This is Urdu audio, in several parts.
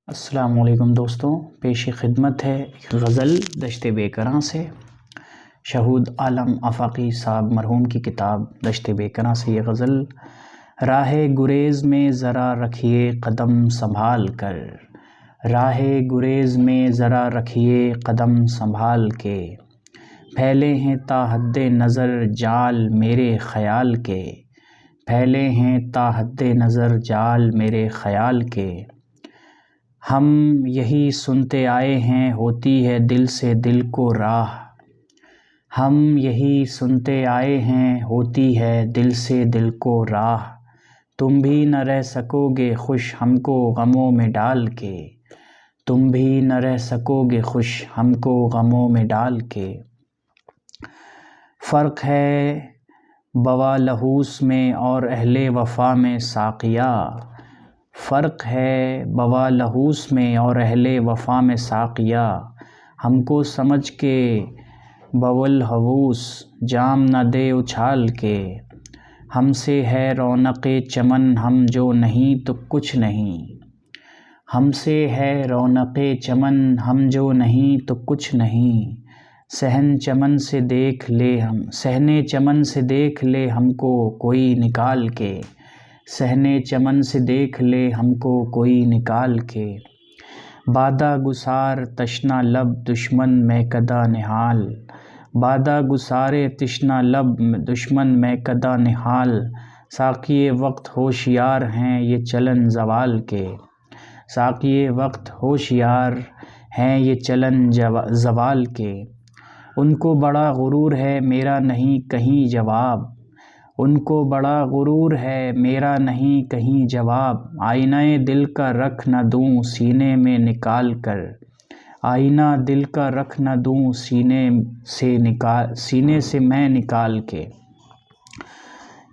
السلام علیکم دوستوں، پیش خدمت ہے ایک غزل دشت بے کراں سے۔ شہود عالم آفاقی صاحب مرحوم کی کتاب دشت بے کراں سے یہ غزل۔ راہ گریز میں ذرا رکھیے قدم سنبھال کر، راہ گریز میں ذرا رکھیے قدم سنبھال کے، پھیلے ہیں تا حد نظر جال میرے خیال کے، پھیلے ہیں تا حد نظر جال میرے خیال کے۔ ہم یہی سنتے آئے ہیں ہوتی ہے دل سے دل کو راہ، ہم یہی سنتے آئے ہیں ہوتی ہے دل سے دل کو راہ، تم بھی نہ رہ سکو گے خوش ہم کو غموں میں ڈال کے، تم بھی نہ رہ سکو گے خوش ہم کو غموں میں ڈال کے۔ فرق ہے بوالہوس میں اور اہل وفا میں ساقیا، فرق ہے بوالہوس میں اور اہل وفا میں ساقیا، ہم کو سمجھ کے بوالہوس جام نہ دے اچھال کے، ہم سے ہے رونق چمن ہم جو نہیں تو کچھ نہیں، ہم سے ہے رونق چمن ہم جو نہیں تو کچھ نہیں، صحن چمن سے دیکھ لے ہم کو کوئی نکال کے، صحن چمن سے دیکھ لے ہم کو کوئی نکال کے۔ بادہ گسار تشنہ لب دشمن میکدہ نہال، بادہ گسار تشنہ لب دشمن میکدہ نہال، ساقی وقت ہوشیار ہیں یہ چلن زوال کے، ساقی وقت ہوشیار ہیں یہ چلن زوال کے۔ ان کو بڑا غرور ہے میرا نہیں کہیں جواب، ان کو بڑا غرور ہے میرا نہیں کہیں جواب، آئینہ دل کا رکھ نہ دوں سینے میں نکال کر، آئینہ دل کا رکھ نہ دوں سینے سے میں نکال کے۔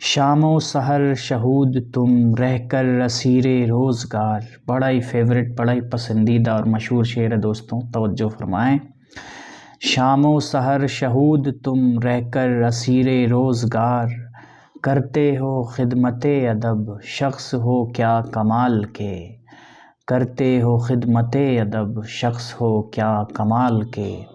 شام و سحر شہود تم رہ کر اسیر روزگار، بڑا ہی فیورٹ بڑا ہی پسندیدہ اور مشہور شعر ہے دوستوں، توجہ فرمائیں۔ شام و سحر شہود تم رہ کر اسیر روزگار، کرتے ہو خدمت ادب شخص ہو کیا کمال کے، کرتے ہو خدمت ادب شخص ہو کیا کمال کے۔